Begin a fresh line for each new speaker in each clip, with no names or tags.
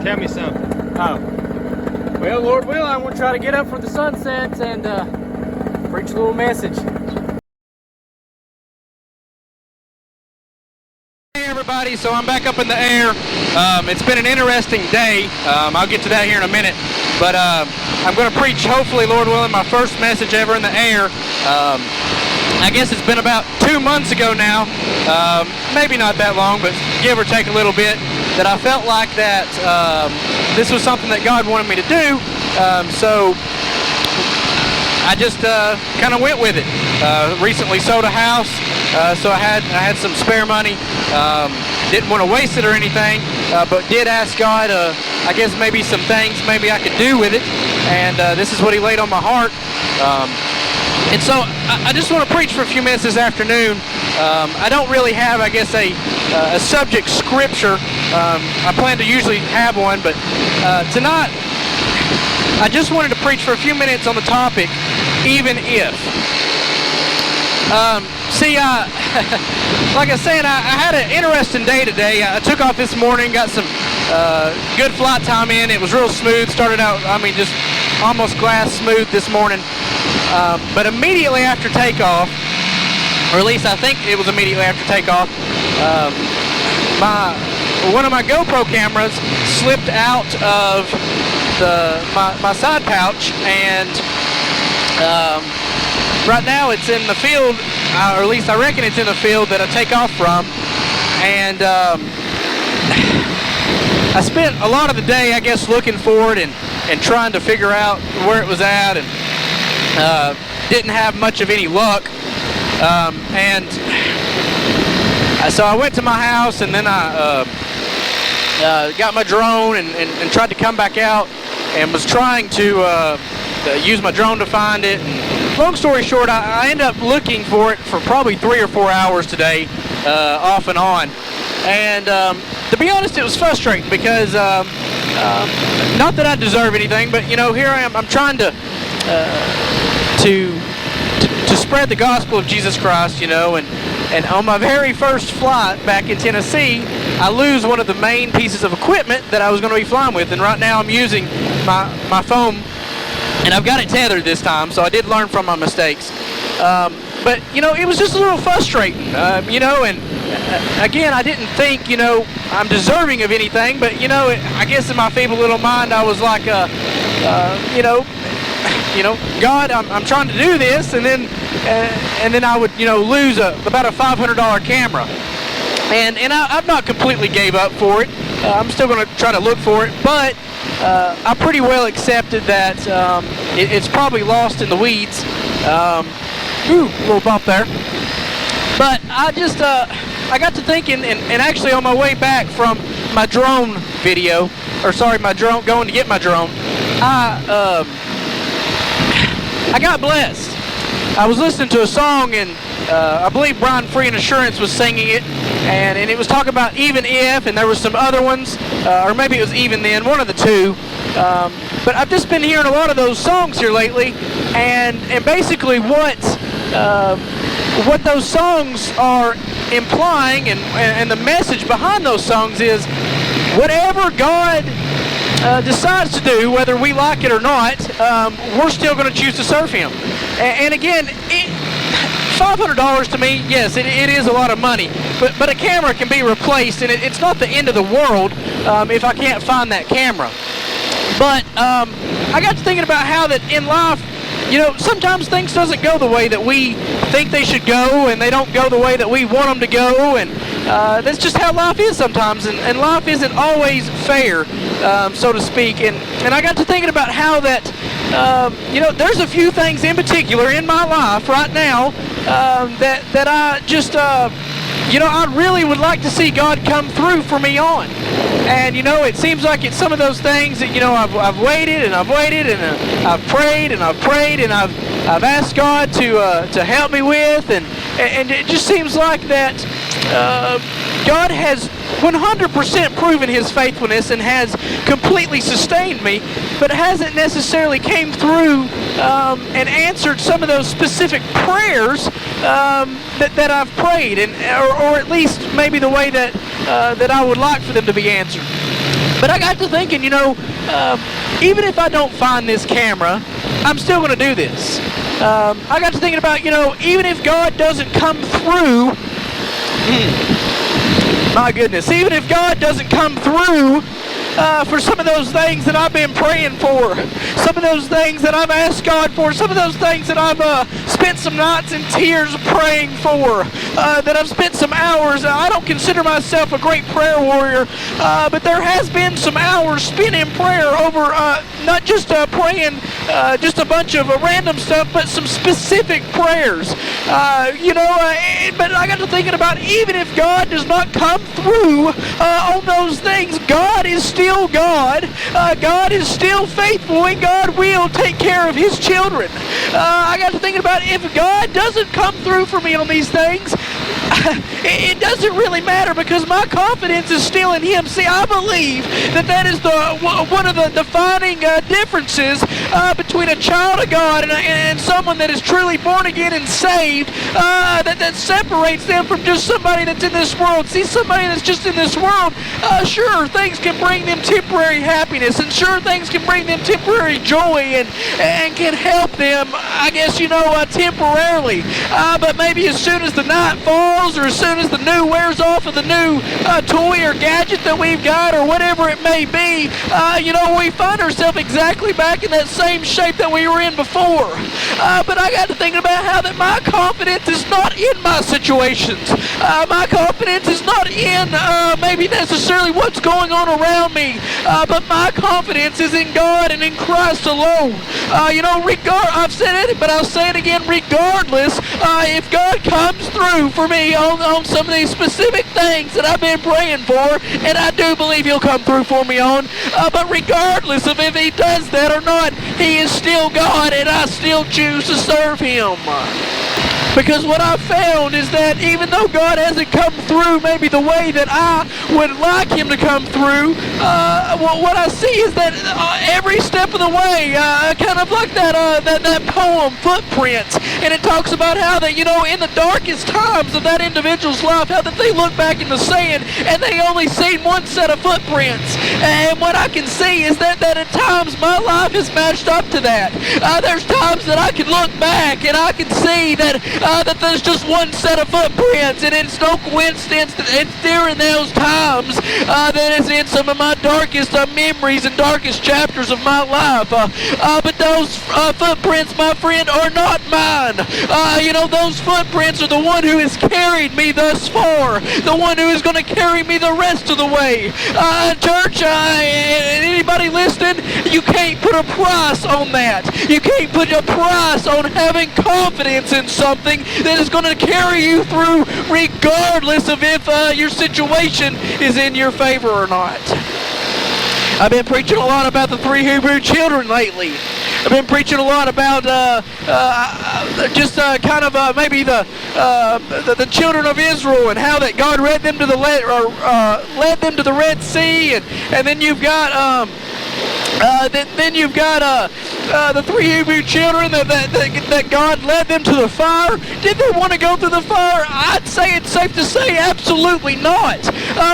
Tell me something.
Oh. Well, Lord willing, I'm going to try to get up for the sunsets and preach a little message.
Hey everybody, so I'm back up in the air. It's been an interesting day. I'll get to that here in a minute. But I'm going to preach, hopefully, Lord willing, my first message ever in the air. I guess it's been about 2 months ago now, maybe not that long, but give or take a little bit, that I felt like that this was something that God wanted me to do, so I just kind of went with it. Recently sold a house, so I had some spare money. Didn't want to waste it or anything, but did ask God, I guess maybe some things maybe I could do with it, and this is what He laid on my heart. And so I just want to preach for a few minutes this afternoon. I don't really have, I guess, a subject scripture. I plan to usually have one, but tonight I just wanted to preach for a few minutes on the topic, even if. Like I said, I had an interesting day today. I took off this morning, got some good flight time in. It was real smooth. Started out, I mean, just almost glass smooth this morning. But immediately after takeoff, or at least I think it was immediately after takeoff, one of my GoPro cameras slipped out of my side pouch, and right now it's in the field, or at least I reckon it's in the field that I take off from. And I spent a lot of the day, I guess, looking for it and trying to figure out where it was at, and didn't have much of any luck. So I went to my house, and then I got my drone and tried to come back out, and was trying to use my drone to find it. And long story short, I ended up looking for it for probably 3 or 4 hours today, off and on. And to be honest, it was frustrating because not that I deserve anything, but you know, here I am. I'm trying to spread the gospel of Jesus Christ, you know, and on my very first flight back in Tennessee, I lose one of the main pieces of equipment that I was going to be flying with, and right now I'm using my phone, and I've got it tethered this time, so I did learn from my mistakes. But, you know, it was just a little frustrating, you know, and again, I didn't think, you know, I'm deserving of anything, but, you know, I guess in my feeble little mind, I was like, you know, God, I'm trying to do this, and then I would, you know, lose about a $500 camera, and I've not completely gave up for it. I'm still going to try to look for it, but I pretty well accepted that it's probably lost in the weeds. Ooh, a little bump there. But I just I got to thinking, and actually on my way back from my drone video, or sorry, my drone, going to get my drone, I got blessed. I was listening to a song, and I believe Brian Free and Assurance was singing it, and it was talking about even if, and there was some other ones, or maybe it was even then, one of the two. But I've just been hearing a lot of those songs here lately, and basically what those songs are implying, and the message behind those songs is, whatever God decides to do, whether we like it or not, we're still going to choose to serve Him. And again, $500 to me, yes, it is a lot of money, but a camera can be replaced, and it's not the end of the world if I can't find that camera. But I got to thinking about how that in life, you know, sometimes things doesn't go the way that we think they should go, and they don't go the way that we want them to go, and that's just how life is sometimes, and life isn't always fair, so to speak. And I got to thinking about how that, you know, there's a few things in particular in my life right now that I just, you know, I really would like to see God come through for me on. And, you know, it seems like it's some of those things that, you know, I've waited, and I've waited, and I've prayed, and I've prayed, and I've asked God to help me with, and it just seems like that God has 100% proven His faithfulness and has completely sustained me, but hasn't necessarily came through and answered some of those specific prayers that I've prayed, and or at least maybe the way that I would like for them to be answered. But I got to thinking, you know, even if I don't find this camera, I'm still going to do this. I got to thinking about, you know, even if God doesn't come through, my goodness, even if God doesn't come through for some of those things that I've been praying for, some of those things that I've asked God for, some of those things that I've spent some nights in tears praying for, that I've spent some hours. I don't consider myself a great prayer warrior, but there has been some hours spent in prayer over not just praying just a bunch of random stuff, but some specific prayers. You know, but I got to thinking about, even if God does not come through on those things, God is still God. God is still faithful, and God will take care of his children. I got to thinking about, if God doesn't come through for me on these things, it doesn't really matter, because my confidence is still in him. See, I believe that is one of the defining differences between a child of God and someone that is truly born again and saved, that separates them from just somebody that's in this world. See, somebody that's just in this world, sure, things can bring them temporary happiness, and sure, things can bring them temporary joy, and can help them, I guess, you know, temporarily. But maybe as soon as the night falls, or as soon as the new wears off of the new toy or gadget that we've got, or whatever it may be, you know, we find ourselves exactly back in that same shape that we were in before. But I got to thinking about how that my confidence is not in my situations. My confidence is not in maybe necessarily what's going on around me, but my confidence is in God and in Christ alone. You know, I've said it, but I'll say it again, regardless, if God comes through for me on some of these specific things that I've been praying for, and I do believe he'll come through for me on, but regardless of if he does that or not, he is still God, and I still choose to serve him. Because what I've found is that even though God hasn't come through maybe the way that I would like him to come through, what I see is that every step of the way, kind of like that poem, Footprints, and it talks about how that, you know, in the darkest times of that individual's life, how that they look back in the sand and they only seen one set of footprints. And what I can see is that at times my life has matched up to that. There's times that I can look back and I can see that there's just one set of footprints, and it's no coincidence that it's during those times that it's in some of my darkest memories and darkest chapters of my life. But those footprints, my friend, are not mine. You know, those footprints are the one who has carried me thus far, the one who is going to carry me the rest of the way. Church, anybody listening, you can't put a price on that. You can't put a price on having confidence in something that is going to carry you through, regardless of if your situation is in your favor or not. I've been preaching a lot about the 3 Hebrew children lately. I've been preaching a lot about maybe the children of Israel, and how that God led them to the Red Sea, and then you've got the 3 Hebrew children that God led them to the fire. Did they want to go through the fire? I'd say it's safe to say absolutely not.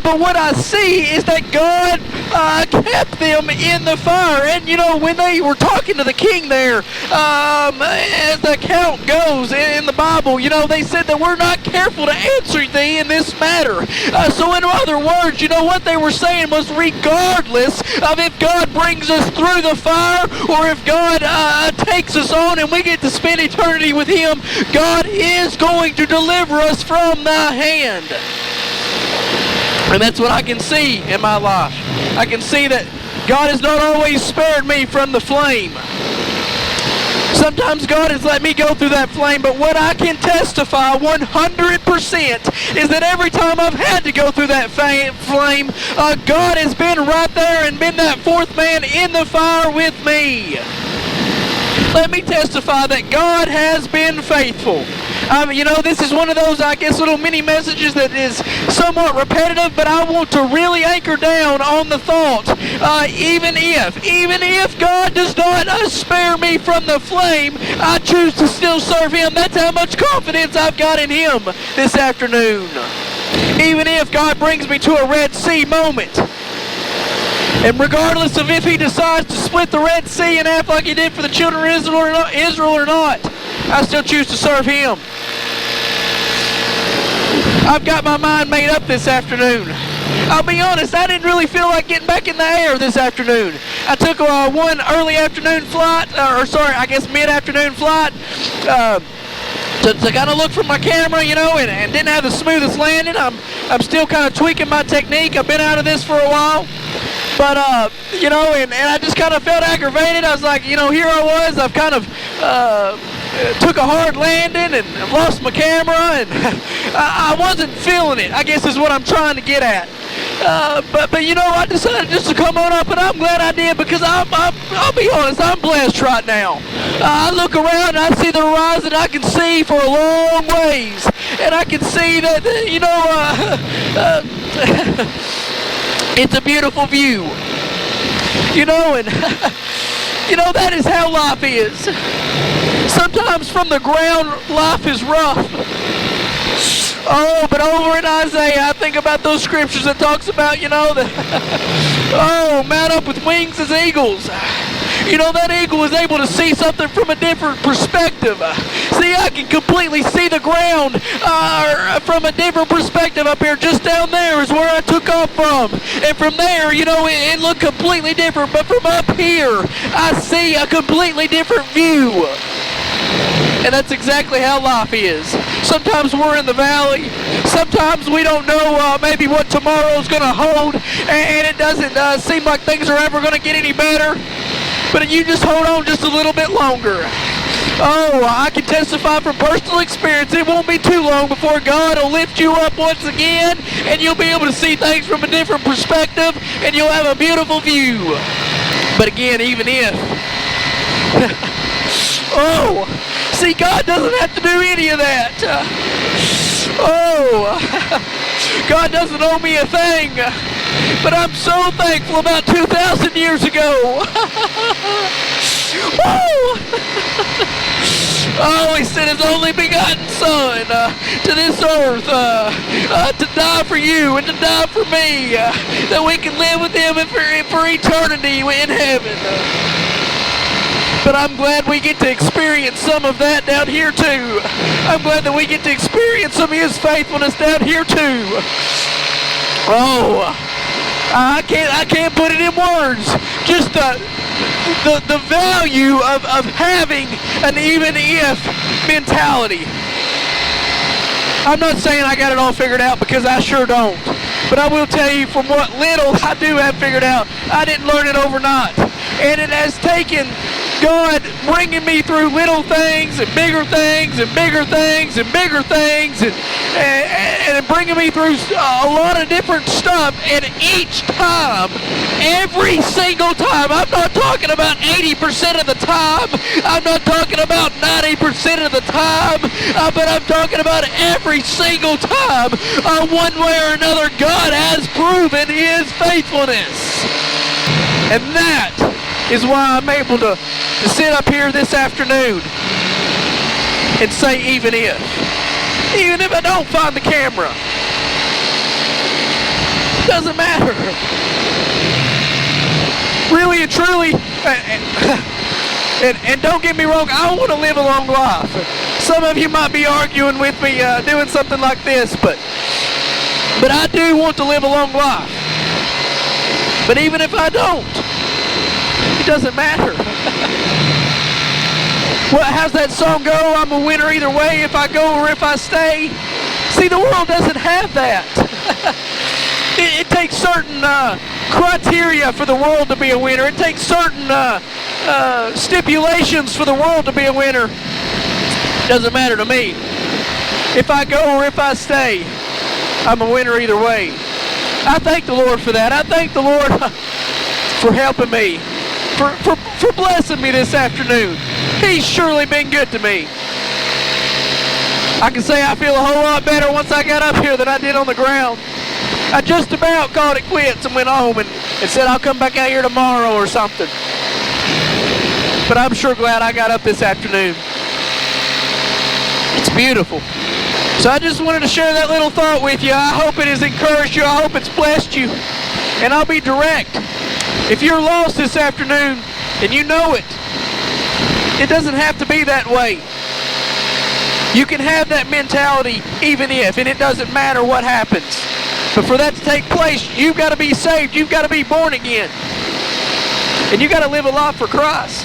But what I see is that God kept them in the fire. And you know, when they were talking to the king there, as the account goes in the Bible, you know, they said that we're not careful to answer thee in this matter. So in other words, you know, what they were saying was, regardless of if God brings us through the fire, or if God takes us on and we get to spend eternity with him, God is going to deliver us from thy hand. And that's what I can see in my life. I can see that God has not always spared me from the flame. Sometimes God has let me go through that flame, but what I can testify 100% is that every time I've had to go through that flame, God has been right there and been that fourth man in the fire with me. Let me testify that God has been faithful. You know, this is one of those, I guess, little mini messages that is somewhat repetitive, but I want to really anchor down on the thought, even if God does not spare me from the flame, I choose to still serve him. That's how much confidence I've got in him this afternoon. Even if God brings me to a Red Sea moment, And regardless of if he decides to split the Red Sea and act like he did for the children of Israel or not, I still choose to serve him. I've got my mind made up this afternoon. I'll be honest, I didn't really feel like getting back in the air this afternoon. I took one early afternoon flight, mid-afternoon flight, to kind of look for my camera, you know, and didn't have the smoothest landing. I'm still kind of tweaking my technique. I've been out of this for a while. But, you know, and I just kind of felt aggravated. I was like, you know, here I was. I've kind of took a hard landing and I've lost my camera. And I wasn't feeling it, I guess is what I'm trying to get at. But you know, I decided just to come on up, and I'm glad I did, because I'll be honest, I'm blessed right now. I look around and I see the horizon I can see for a long ways. And I can see that, you know, it's a beautiful view, you know, and you know, that is how life is. Sometimes from the ground, life is rough. Oh, but over in Isaiah, I think about those scriptures that talks about, you know, that, oh, mount up with wings as eagles. You know, that eagle is able to see something from a different perspective. See, I can completely see the ground from a different perspective up here. Just down there is where I took off from. And from there, you know, it looked completely different. But from up here, I see a completely different view. And that's exactly how life is. Sometimes we're in the valley. Sometimes we don't know maybe what tomorrow's going to hold. And it doesn't seem like things are ever going to get any better. But you just hold on just a little bit longer. Oh, I can testify from personal experience. It won't be too long before God will lift you up once again, and you'll be able to see things from a different perspective, and you'll have a beautiful view. But again, even if... oh, see, God doesn't have to do any of that. God doesn't owe me a thing. But I'm so thankful about 2,000 years ago. Oh, he sent his only begotten son to this earth to die for you and to die for me, that we can live with him for eternity in heaven. But I'm glad we get to experience some of that down here too. I'm glad that we get to experience some of his faithfulness down here too. Oh, I can't put it in words. Just the value of having an even if mentality. I'm not saying I got it all figured out, because I sure don't. But I will tell you, from what little I do have figured out, I didn't learn it overnight. And it has taken God bringing me through little things and bigger things and bigger things and bigger things and bringing me through a lot of different stuff. And each time, every single time, I'm not talking about 80% of the time, I'm not talking about 90% of the time, but I'm talking about every single time, one way or another, God has proven his faithfulness. And that is why I'm able to sit up here this afternoon and say even if I don't find the camera, doesn't matter. Really and truly, and don't get me wrong, I want to live a long life. Some of you might be arguing with me doing something like this, but I do want to live a long life. But even if I don't, it doesn't matter. Well, how's that song go? I'm a winner either way, if I go or if I stay. See, the world doesn't have that. It takes certain criteria for the world to be a winner. It takes certain stipulations for the world to be a winner. Doesn't matter to me. If I go or if I stay, I'm a winner either way. I thank the Lord for that. I thank the Lord for helping me, for blessing me this afternoon. He's surely been good to me. I can say I feel a whole lot better once I got up here than I did on the ground. I just about called it quits and went home and said I'll come back out here tomorrow or something. But I'm sure glad I got up this afternoon. It's beautiful. So I just wanted to share that little thought with you. I hope it has encouraged you. I hope it's blessed you. And I'll be direct. If you're lost this afternoon and you know it, it doesn't have to be that way. You can have that mentality even if, and it doesn't matter what happens. But for that to take place, you've got to be saved. You've got to be born again. And you've got to live a life for Christ.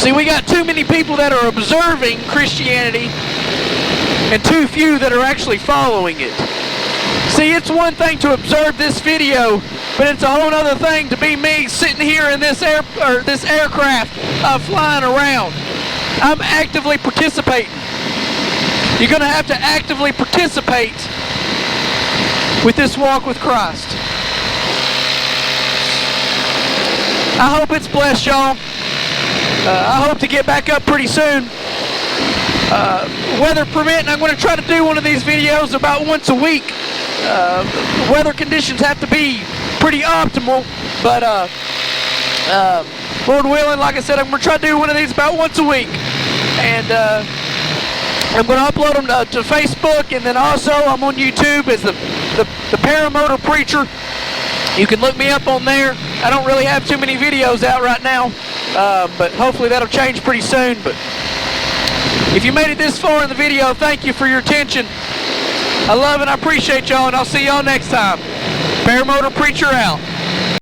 See, we got too many people that are observing Christianity and too few that are actually following it. See, it's one thing to observe this video, but it's a whole other thing to be me sitting here in this aircraft flying around. I'm actively participating. You're going to have to actively participate with this walk with Christ. I hope it's blessed y'all. I hope to get back up pretty soon. Weather permitting, I'm going to try to do one of these videos about once a week. Weather conditions have to be pretty optimal, but Lord willing, like I said, I'm going to try to do one of these about once a week. And I'm going to upload them to Facebook, and then also I'm on YouTube as the Paramotor Preacher. You can look me up on there. I don't really have too many videos out right now, but hopefully that'll change pretty soon. But if you made it this far in the video, thank you for your attention. I love and I appreciate y'all, and I'll see y'all next time. Paramotor Preacher out.